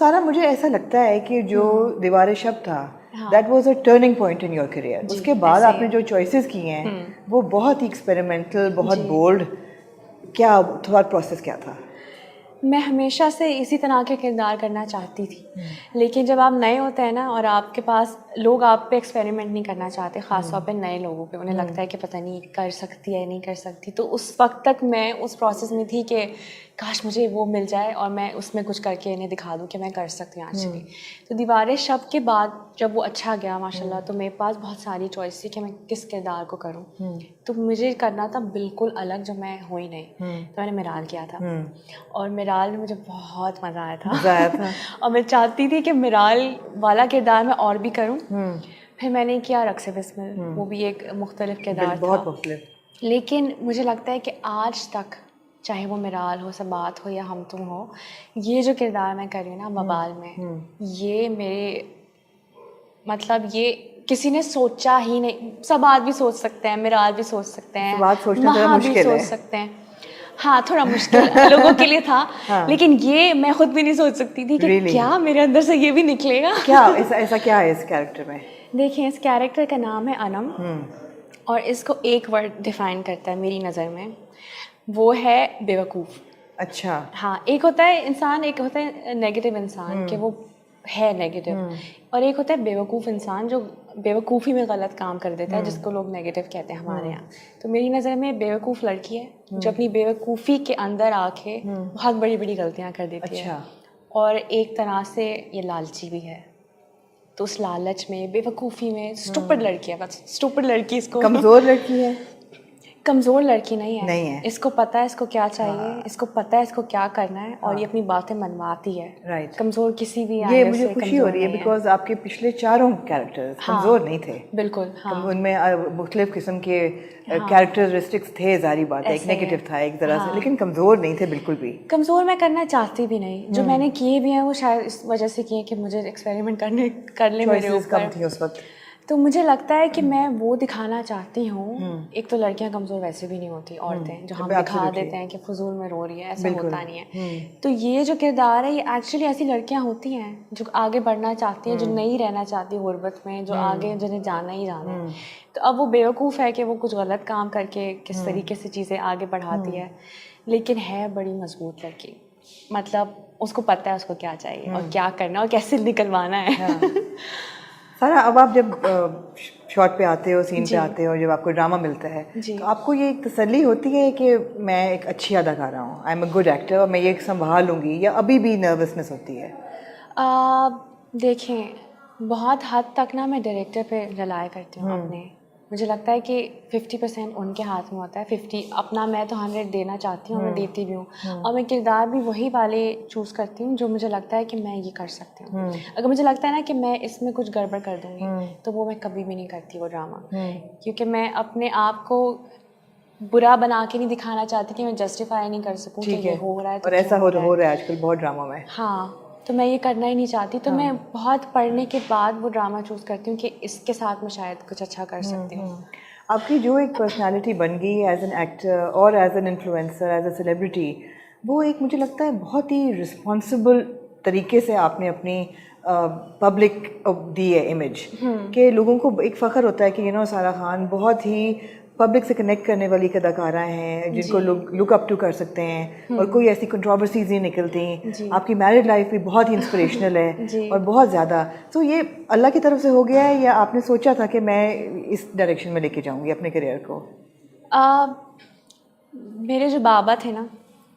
सारा मुझे ऐसा लगता है कि जो दीवार शब था that was a turning point in your career. उसके बाद आपने जो चॉइसेस की हैं वो बहुत ही एक्सपेरिमेंटल, बहुत बोल्ड। क्या थॉट प्रोसेस क्या था? मैं हमेशा से इसी तरह के किरदार करना चाहती थी, लेकिन जब आप नए होते हैं ना और आपके पास लोग आप पे एक्सपेरिमेंट नहीं करना चाहते, ख़ास तौर पे नए लोगों पे, उन्हें लगता है कि पता नहीं कर सकती है नहीं कर सकती। तो उस वक्त तक मैं उस प्रोसेस में थी कि काश मुझे वो मिल जाए और मैं उसमें कुछ करके इन्हें दिखा दूँ कि मैं कर सकती हूँ एक्चुअली। तो दीवारें शब के बाद जब वो अच्छा गया माशाल्लाह, तो मेरे पास बहुत सारी चॉइस थी कि मैं किस किरदार को करूँ। तो मुझे करना था बिल्कुल अलग, जो मैं हुई नहीं। तो मैंने मिराल किया था और मिराल में मुझे बहुत मज़ा आया था और मैं चाहती थी कि मिराल वाला किरदार मैं और भी करूं। फिर मैंने किया रक्स बिस्मिल, वो भी एक मुख्तलिफ किरदार था, बहुत मुख्तलिफ। लेकिन मुझे लगता है कि आज तक चाहे वो मिराल हो, सबात हो या हम तुम हो, ये जो किरदार मैं कर रही हूँ ना वबाल में, ये मेरे मतलब ये किसी ने सोचा ही नहीं। सबात भी सोच सकते हैं, मिराल भी सोच सकते हैं, महा भी सोच सकते हैं। हाँ, थोड़ा मुश्किल लोगों के लिए था। लेकिन ये मैं खुद भी नहीं सोच सकती थी कि क्या मेरे अंदर से ये भी निकलेगा। क्या ऐसा क्या है इस कैरेक्टर में? देखिए, इस कैरेक्टर का नाम है अनम और इसको एक वर्ड डिफाइन करता है मेरी नज़र में, वो है बेवकूफ़। अच्छा। हाँ, एक होता है इंसान, एक होता है नेगेटिव इंसान कि वो है नेगेटिव, और एक होता है बेवकूफ़ इंसान जो बेवकूफ़ी में गलत काम कर देता है, जिसको लोग नेगेटिव कहते हैं हमारे यहाँ। तो मेरी नज़र में बेवकूफ़ लड़की है जो अपनी बेवकूफ़ी के अंदर आके बहुत बड़ी बड़ी गलतियाँ कर देती है, और एक तरह से ये लालची भी है। तो उस लालच में, बेवकूफ़ी में स्टूपिड लड़की है, बस स्टूपिड लड़की। इसको कमज़ोर लड़की है? कमज़ोर लड़की नहीं है, नहीं है। इसको पता है इसको क्या चाहिए, इसको पता है इसको क्या करना है, और ये अपनी बातें मनवाती है। राइट। कमज़ोर किसी भी ये मुझे खुशी हो रही है बिकॉज आपके पिछले चारों कैरेक्टर्स कमज़ोर नहीं थे। बिल्कुल। उनमें मुख्तलिफ किस्म के कैरेक्टरिस्टिक्स थे, जारी बात है, एक नेगेटिव था एक तरह से, लेकिन कमज़ोर नहीं थे बिल्कुल भी। कमज़ोर मैं करना चाहती भी नहीं। जो मैंने किए भी हैं वो शायद इस वजह से किए कि मुझे एक्सपेरिमेंट कर ले मेरे ऊपर। कम थी उस वक्त। तो मुझे लगता है कि मैं वो दिखाना चाहती हूँ। एक तो लड़कियां कमज़ोर वैसे भी नहीं होती, औरतें जो हम दिखा देते हैं कि फजूल में रो रही है, ऐसा होता नहीं है। तो ये जो किरदार है, ये एक्चुअली ऐसी लड़कियां होती हैं जो आगे बढ़ना चाहती हैं, जो नहीं रहना चाहती गुर्बत में, जो आगे जिन्हें जाना ही जाना है। तो अब वो बेवकूफ़ है कि वो कुछ गलत काम करके किस तरीके से चीज़ें आगे बढ़ाती है, लेकिन है बड़ी मजबूत लड़की। मतलब उसको पता है उसको क्या चाहिए और क्या करना और कैसे निकलवाना है। सारा, अब आप जब शॉट पे आते हो, सीन पे आते हो, जब आपको ड्रामा मिलता है, तो आपको ये एक तसल्ली होती है कि मैं एक अच्छी अदाकारा हूँ, I am a good actor और मैं ये संभाल लूँगी, या अभी भी नर्वसनेस होती है? देखें, बहुत हद तक ना मैं डायरेक्टर पे रिलाय करती हूँ अपने। मुझे लगता है कि 50% उनके हाथ में होता है, 50 अपना। मैं तो 100 देना चाहती हूँ, मैं देती भी हूँ, और मैं किरदार भी वही वाले चूज़ करती हूँ जो मुझे लगता है कि मैं ये कर सकती हूँ। अगर मुझे लगता है ना कि मैं इसमें कुछ गड़बड़ कर दूँगी, तो वो मैं कभी भी नहीं करती वो ड्रामा, क्योंकि मैं अपने आप को बुरा बना के नहीं दिखाना चाहती कि मैं जस्टिफाई नहीं कर सकूँ कि ये हो रहा है तो और ऐसा हो रहा है आजकल बहुत ड्रामा में। हाँ, तो मैं ये करना ही नहीं चाहती। तो मैं बहुत पढ़ने के बाद वो ड्रामा चूज़ करती हूँ कि इसके साथ मैं शायद कुछ अच्छा कर सकती हूँ। आपकी जो एक पर्सनालिटी बन गई एज एन एक्टर और as an influencer, as a celebrity, वो एक मुझे लगता है बहुत ही रिस्पॉन्सिबल तरीके से आपने अपनी पब्लिक दी है इमेज, कि लोगों को एक फ़ख्र होता है कि सारा खान बहुत ही पब्लिक से कनेक्ट करने वाली अदाकारा हैं जिनको लोग लुक अप टू कर सकते हैं, और कोई ऐसी कंट्रोवर्सीज नहीं निकलती। आपकी मैरिड लाइफ भी बहुत ही इंस्पिरेशनल है और बहुत ज़्यादा। तो ये अल्लाह की तरफ से हो गया है या आपने सोचा था कि मैं इस डायरेक्शन में लेके जाऊंगी अपने करियर को? मेरे जो बाबा थे ना,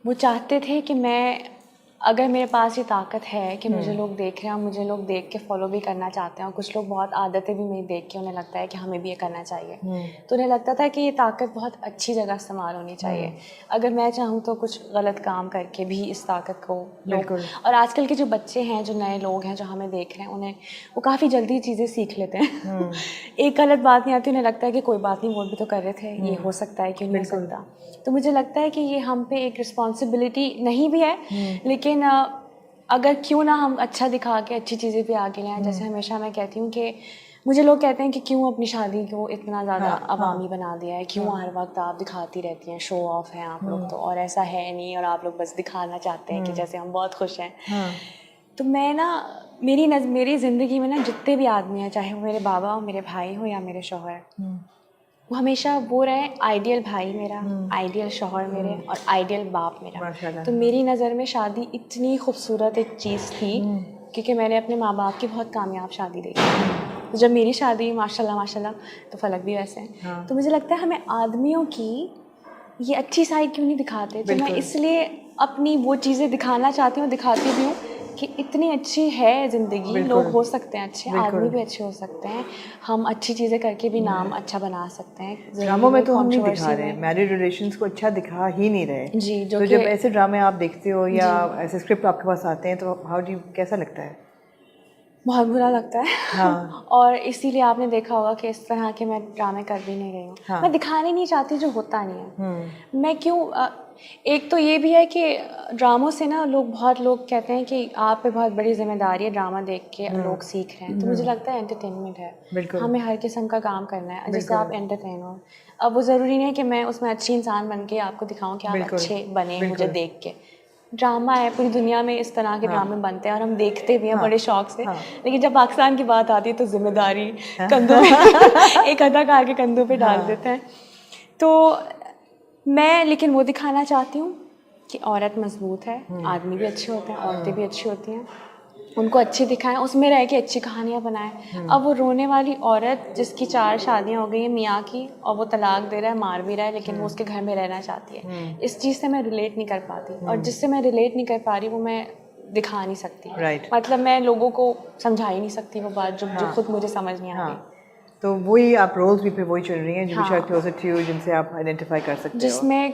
वो चाहते थे कि मैं, अगर मेरे पास ये ताकत है कि मुझे लोग देख रहे हैं और मुझे लोग देख के फॉलो भी करना चाहते हैं, और कुछ लोग बहुत आदतें भी मेरी देख के उन्हें लगता है कि हमें भी ये करना चाहिए, तो उन्हें लगता था कि ये ताकत बहुत अच्छी जगह इस्तेमाल होनी चाहिए। अगर मैं चाहूँ तो कुछ गलत काम करके भी इस ताकत को लोग, और आजकल के जो बच्चे हैं, जो नए लोग हैं जो हमें देख रहे हैं, उन्हें वो काफ़ी जल्दी चीज़ें सीख लेते हैं। एक गलत बात नहीं आती, उन्हें लगता है कि कोई बात नहीं, वो भी तो कर रहे थे, ये हो सकता है, क्यों नहीं हो सकता। तो मुझे लगता है कि ये हम पे एक रिस्पॉन्सिबिलिटी नहीं भी है, लेकिन अगर क्यों ना हम अच्छा दिखा के अच्छी चीज़ें भी आगे लाएं। जैसे हमेशा मैं कहती हूँ कि मुझे लोग कहते हैं कि क्यों अपनी शादी को इतना ज़्यादा अवामी बना दिया है, क्यों हर वक्त आप दिखाती रहती हैं, शो ऑफ हैं आप लोग तो, और ऐसा है नहीं, और आप लोग बस दिखाना चाहते हैं कि जैसे हम बहुत खुश हैं। तो मैं ना मेरी ज़िंदगी में ना जितने भी आदमी हैं, चाहे वो मेरे बाबा हो, मेरे भाई हो या मेरे शौहर, वो हमेशा वो रहे आइडियल भाई मेरा, आइडियल शौहर मेरे और आइडियल बाप मेरा। माशाल्लाह। तो मेरी नज़र में शादी इतनी खूबसूरत एक चीज़ थी क्योंकि मैंने अपने माँ बाप की बहुत कामयाब शादी देखी। तो जब मेरी शादी माशाल्लाह माशाल्लाह, तो फलक भी वैसे हैं। हाँ। तो मुझे लगता है हमें आदमियों की ये अच्छी साइड क्यों नहीं दिखाते। तो मैं इसलिए अपनी वो चीज़ें दिखाना चाहती हूँ, दिखाती भी हूँ कि इतनी अच्छी है ज़िंदगी। लोग हो सकते हैं अच्छे, आदमी भी अच्छे हो सकते हैं, हम अच्छी चीज़ें करके भी नाम अच्छा बना सकते हैं। ड्रामों में तो हम नहीं दिखा रहे, मैरिड रिलेशंस को अच्छा दिखा ही नहीं रहे जी, तो जब ऐसे ड्रामे आप देखते हो या ऐसे स्क्रिप्ट आपके पास आते हैं तो हाउ डू कैसा लगता है? बहुत बुरा लगता है। हाँ। और इसीलिए आपने देखा होगा कि इस तरह के मैं ड्रामे कर भी नहीं रही हूँ। हाँ। मैं दिखाने नहीं चाहती जो होता नहीं है। मैं क्यों एक तो ये भी है कि ड्रामों से ना बहुत लोग कहते हैं कि आप पे बहुत बड़ी जिम्मेदारी है, ड्रामा देख के लोग सीख रहे हैं। तो मुझे लगता है एंटरटेनमेंट है, हमें हर किस्म का काम करना है जिससे आप एंटरटेन हो। अब वो ज़रूरी नहीं है कि मैं उसमें अच्छी इंसान बन के आपको दिखाऊं कि आप अच्छे बने मुझे देख के। ड्रामा है, पूरी दुनिया में इस तरह के ड्रामे बनते हैं और हम देखते भी हैं बड़े शौक से। लेकिन जब पाकिस्तान की बात आती है तो जिम्मेदारी कंधों पे एक अदाकार के कंधों पे डाल देते हैं। तो मैं लेकिन वो दिखाना चाहती हूँ कि औरत मजबूत है, आदमी भी अच्छे होते हैं, औरतें भी अच्छी होती हैं, उनको अच्छी दिखाएं, उसमें रह के अच्छी कहानियाँ बनाएं। अब वो रोने वाली औरत जिसकी 4 शादियाँ हो गई हैं मियाँ की और वो तलाक दे रहा है, मार भी रहा है, लेकिन वो उसके घर में रहना चाहती है, इस चीज़ से मैं रिलेट नहीं कर पाती। और जिससे मैं रिलेट नहीं कर पा रही वो मैं दिखा नहीं सकती। मतलब मैं लोगों को समझा ही नहीं सकती वो बात जो खुद मुझे समझ नहीं आ रही। तो वही आप रोल्स भी पे वही चल रही हैं जो भी शायद क्लोजर टू यू, जिनसे आप आइडेंटिफाई कर सकते हो, जिसमें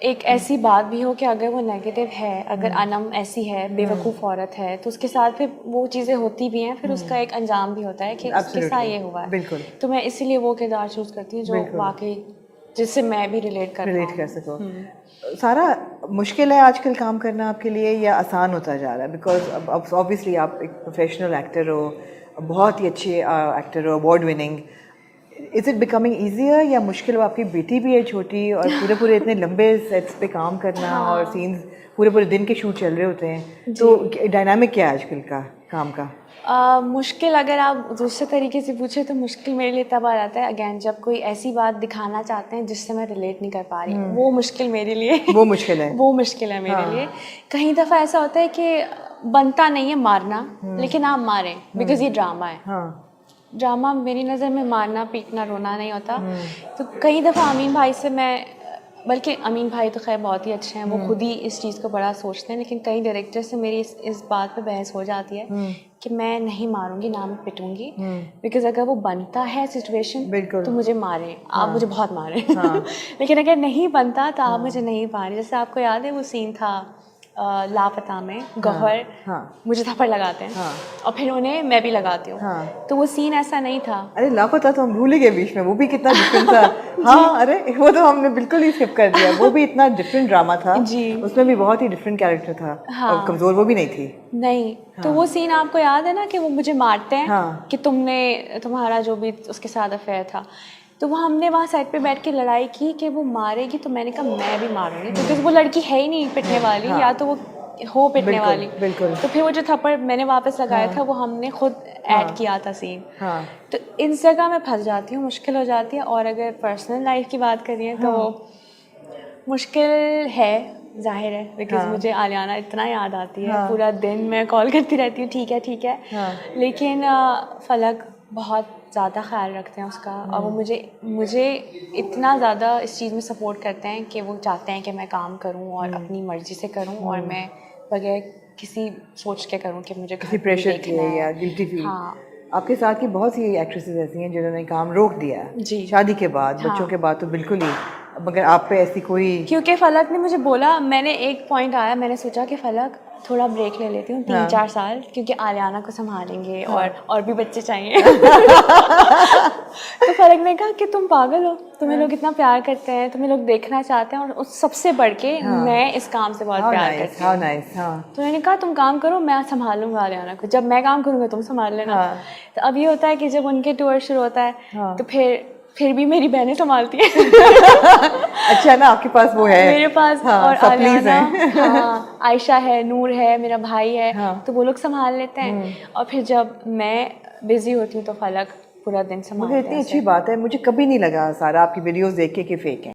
एक ऐसी बात भी हो कि अगर वो नेगेटिव है, अगर अनम ऐसी है, बेवकूफ़ औरत है, तो उसके साथ फिर वो चीज़ें होती भी हैं, फिर उसका एक अंजाम भी होता है कि उसके साथ ये हुआ है। बिल्कुल। तो मैं इसीलिए वो किरदार चूज़ करती हूँ जो वाकई जिससे मैं भी रिलेट कर सको। सारा मुश्किल है आजकल काम करना आपके लिए या आसान होता जा रहा है? बिकॉज अब ऑब्वियसली आप एक प्रोफेशनल एक्टर हो, बहुत ही अच्छे एक्टर हो, award winning. Is it becoming easier या मुश्किल? हो आपकी बेटी भी है छोटी और पूरे इतने लंबे सेट्स पे काम करना और सीन्स पूरे दिन के शूट चल रहे होते हैं, तो डायनामिक क्या है आजकल का काम का? मुश्किल अगर आप दूसरे तरीके से पूछे तो मुश्किल मेरे लिए तब आ जाता है अगेन जब कोई ऐसी बात दिखाना चाहते हैं जिससे मैं रिलेट नहीं कर पा रही। वो मुश्किल मेरे लिए वो मुश्किल है वो मुश्किल है मेरे लिए। कहीं दफ़ा ऐसा होता है कि बनता नहीं है मारना, लेकिन आप मारें बिकॉज ये ड्रामा है। ड्रामा मेरी नज़र में मारना पीटना रोना नहीं होता। तो कई दफ़ा अमीन भाई से बल्कि अमीन भाई तो खैर बहुत ही अच्छे हैं, वो खुद ही इस चीज़ को बड़ा सोचते हैं, लेकिन कई डायरेक्टर से मेरी इस बात पे बहस हो जाती है कि मैं नहीं मारूंगी ना मैं पिटूंगी, बिकॉज अगर वो बनता है सिचुएशन तो मुझे मारें, आप मुझे बहुत मारें। लेकिन अगर नहीं बनता तो आप मुझे नहीं मारें। जैसे आपको याद है वो सीन था लापता में गौहर मुझे थप्पड़ लगाते हैं और फिर उन्हें मैं भी लगाती हूँ। तो वो सीन ऐसा नहीं था। अरे लापता तो हम भूल ही गए बीच में, वो भी कितना डिफरेंट था। अरे वो तो हमने बिल्कुल ही स्किप कर दिया। वो भी इतना डिफरेंट ड्रामा था जी, उसमें भी बहुत ही डिफरेंट कैरेक्टर था और कमजोर वो भी नहीं थी। तो वो सीन आपको याद है ना कि वो मुझे मारते हैं कि तुम्हारा जो भी उसके साथ अफेयर था। तो वो हमने वहाँ साइड पे बैठ के लड़ाई की कि वो मारेगी, तो मैंने कहा मैं भी मारूंगी क्योंकि वो लड़की है ही नहीं पिटने वाली, या तो वो हो पिटने वाली। तो फिर वो जो थप्पड़ मैंने वापस लगाया था वो हमने खुद ऐड किया था सीन। तो इस जगह मैं फंस जाती हूँ, मुश्किल हो जाती है। और अगर पर्सनल लाइफ की बात करिए तो मुश्किल है, जाहिर है, बिकॉज मुझे आलियाना इतना याद आती है, पूरा दिन मैं कॉल करती रहती हूँ ठीक है। लेकिन फलक बहुत ज़्यादा ख्याल रखते हैं उसका और वो मुझे इतना ज़्यादा इस चीज़ में सपोर्ट करते हैं कि वो चाहते हैं कि मैं काम करूं और अपनी मर्ज़ी से करूं और मैं बगैर किसी सोच के करूं कि मुझे किसी प्रेशर के या गिल्टी फील। आपके साथ की बहुत सी एक्ट्रेसेस ऐसी हैं जिन्होंने काम रोक दिया जी, शादी के बाद, बच्चों के बाद तो बिल्कुल ही। मगर आप पे ऐसी कोई? क्योंकि फलक ने मुझे बोला, मैंने एक पॉइंट आया, मैंने सोचा कि फलक थोड़ा ब्रेक ले लेती हूँ 3-4 साल, क्योंकि आलियाना को संभालेंगे और भी बच्चे चाहिए। तो फलक ने कहा कि तुम पागल हो, तुम्हें लोग इतना प्यार करते हैं, तुम्हें लोग देखना चाहते हैं और उस सबसे बढ़ के मैं इस काम से बहुत प्यार करती हूँ। तो मैंने कहा तुम काम करो, मैं संभालूंगा आलियाना को, जब मैं काम करूँगा तुम संभाल लेना। तो अब ये होता है कि जब उनके टूर शुरू होता है तो फिर फिर भी मेरी बहनें संभालती हैं। अच्छा ना, आपके पास वो है। मेरे पास हाँ, और सप्लीज आलियाना, हैं। हाँ, आयशा है, नूर है, मेरा भाई है, हाँ। तो वो लोग संभाल लेते हैं। और फिर जब मैं बिजी होती हूँ तो फलक पूरा दिन मुझे संभालते इतनी हैं अच्छी उसे। बात है, मुझे कभी नहीं लगा सारा आपकी वीडियोस देख के कि फेक है।